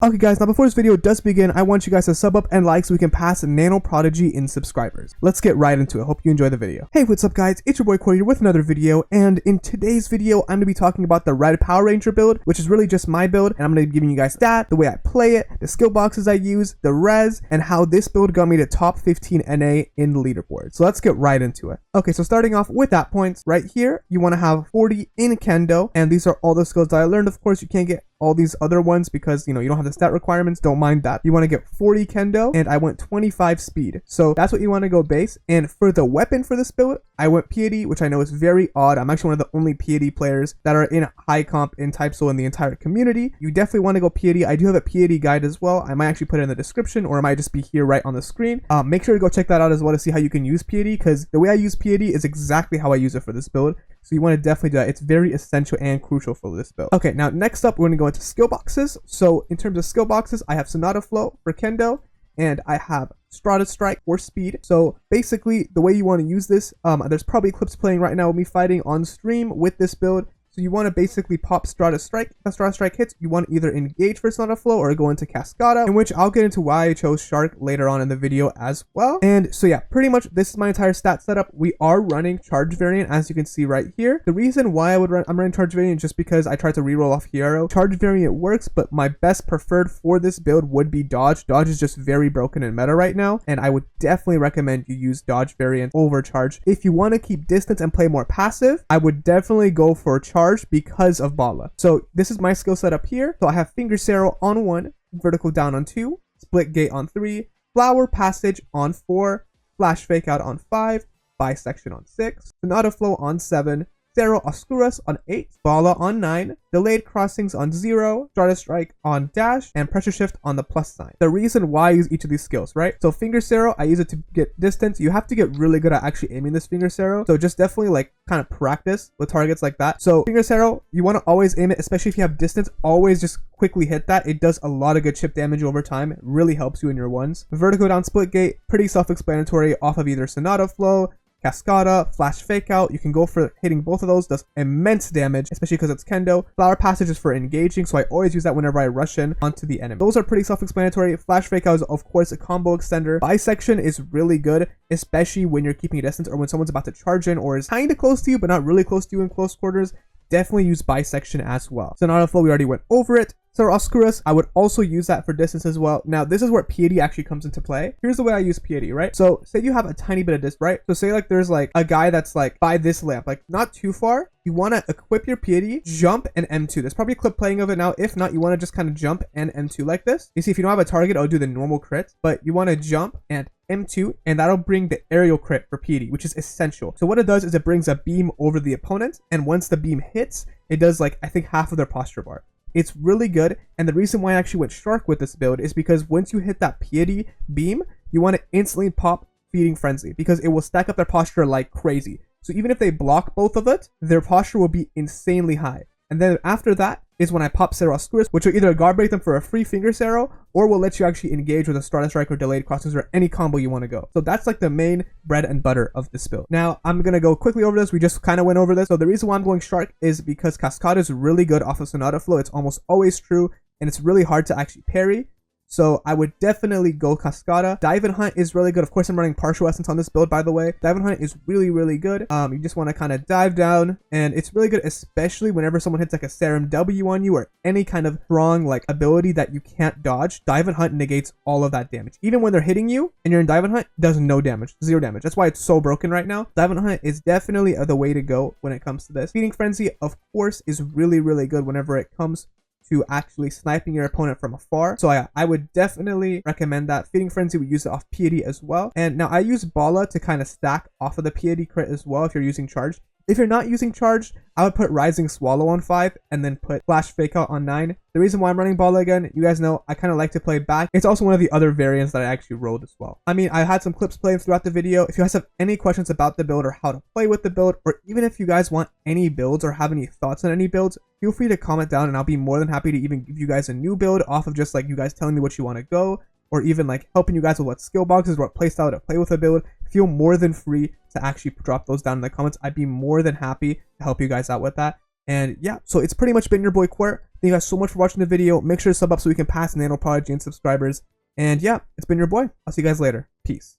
Okay guys, now before this video does begin, I want you guys to sub up and like so we can pass Nano Prodigy in subscribers. Let's get right into it. Hope you enjoy the video. Hey, what's up guys? It's your boy Corey here with another video, and in today's video, I'm going to be talking about the Red Power Ranger build, which is really just my build, and I'm going to be giving you guys that, the way I play it, the skill boxes I use, the res, and how this build got me to top 15 NA in the leaderboard. So let's get right into it. Okay, so starting off with that points, right here, you want to have 40 in Kendo, and these are all the skills that I learned. Of course, you can't get all these other ones because, you don't have the stat requirements. Don't mind that. You want to get 40 Kendo, and I went 25 speed. So that's what you want to go base. And for the weapon for this build, I went Piety, which I know is very odd. I'm actually one of the only Piety players that are in high comp in type soul in the entire community. You definitely want to go Piety. I do have a Piety guide as well. I might actually put it in the description, or it might just be here right on the screen. Make sure to go check that out as well to see how you can use Piety, because the way I use Piety is exactly how I use it for this build. So you want to definitely do that. It's very essential and crucial for this build. Okay, now next up, we're going to go into skill boxes. So in terms of skill boxes, I have Sonata Flow for Kendo, and I have Strata Strike for speed. So basically, the way you want to use this, there's probably clips playing right now with me fighting on stream with this build. So you want to basically pop Strata Strike. If Strata Strike hits, you want to either engage for Sonata Flow or go into Cascada, in which I'll get into why I chose Shark later on in the video as well. And so yeah, pretty much this is my entire stat setup. We are running Charge Variant, as you can see right here. The reason why I'm running Charge Variant just because I tried to reroll off Hero. Charge Variant works, but my best preferred for this build would be Dodge. Dodge is just very broken in meta right now, and I would definitely recommend you use Dodge Variant over Charge. If you want to keep distance and play more passive, I would definitely go for Charge because of Bala. So this is my skill set up here. So I have Finger Sarrow on 1, Vertical Down on 2, Split Gate on 3, Flower Passage on 4, Flash Fake Out on 5, Bisection on 6, Sonata Flow on 7, Cerro Oscuras on 8, Bala on 9, Delayed Crossings on 0, Strata Strike on dash, and Pressure Shift on the plus sign. The reason why I use each of these skills, right? So Finger Sarrow, I use it to get distance. You have to get really good at actually aiming this Finger Sarrow. So just definitely like kind of practice with targets like that. So Finger Sarrow, you want to always aim it, especially if you have distance, always just quickly hit that. It does a lot of good chip damage over time. It really helps you in your ones. Vertical Down Split Gate, pretty self-explanatory off of either Sonata Flow, Cascada, Flash Fake Out. You can go for hitting both of those. Does immense damage, especially because it's Kendo. Flower Passage is for engaging, so I always use that whenever I rush in onto the enemy. Those are pretty self-explanatory. Flash Fake Out is of course a combo extender. Bisection is really good, especially when you're keeping a distance or when someone's about to charge in or is kind of close to you but not really close to you in close quarters. Definitely use Bisection as well. Sonata Flow, we already went over it. Cerro Oscuras, I would also use that for distance as well. Now, this is where Piety actually comes into play. Here's the way I use Piety, right? So, say you have a tiny bit of distance, right? So, say like there's like a guy that's like by this lamp, like not too far. You want to equip your Piety, jump, and M2. There's probably a clip playing of it now. If not, you want to just kind of jump and M2 like this. You see, if you don't have a target, I'll do the normal crit, but you want to jump and M2, and that'll bring the aerial crit for Piety, which is essential. So what it does is it brings a beam over the opponent, and once the beam hits, it does like, I think, half of their posture bar. It's really good, and the reason why I actually went Shark with this build is because once you hit that Piety beam, you want to instantly pop Feeding Frenzy, because it will stack up their posture like crazy. So even if they block both of it, their posture will be insanely high. And then after that is when I pop Cerro Oscuras, which will either guard break them for a free Finger Sarrow, or will let you actually engage with a Strata Strike or Delayed Crossings or any combo you want to go. So that's like the main bread and butter of this build. Now, I'm going to go quickly over this. We just kind of went over this. So the reason why I'm going Shark is because Cascada is really good off of Sonata Flow. It's almost always true, and it's really hard to actually parry. So I would definitely go Cascada. Dive and Hunt is really good. Of course, I'm running Partial Essence on this build, by the way. Dive and Hunt is really, really good. You just want to kind of dive down, and it's really good, especially whenever someone hits like a Serum W on you or any kind of strong like ability that you can't dodge. Dive and Hunt negates all of that damage. Even when they're hitting you and you're in Dive and Hunt, it does no damage, 0 damage. That's why it's so broken right now. Dive and Hunt is definitely the way to go when it comes to this. Feeding Frenzy, of course, is really, really good whenever it comes to actually sniping your opponent from afar. So I would definitely recommend that. Feeding Frenzy, we use it off Piety as well. And now I use Bala to kind of stack off of the Piety crit as well if you're using Charged. If you're not using Charged, I would put Rising Swallow on 5 and then put Flash Fake Out on 9. The reason why I'm running Bala again, you guys know I kind of like to play back. It's also one of the other variants that I actually rolled as well. I mean, I had some clips playing throughout the video. If you guys have any questions about the build or how to play with the build, or even if you guys want any builds or have any thoughts on any builds, feel free to comment down and I'll be more than happy to even give you guys a new build off of just like you guys telling me what you want to go, or even like helping you guys with what skill boxes, what playstyle to play with a build. Feel more than free to actually drop those down in the comments. I'd be more than happy to help you guys out with that. And yeah, so it's pretty much been your boy Quirt. Thank you guys so much for watching the video. Make sure to sub up so we can pass Nano Prodigy and subscribers. And yeah, it's been your boy. I'll see you guys later. Peace.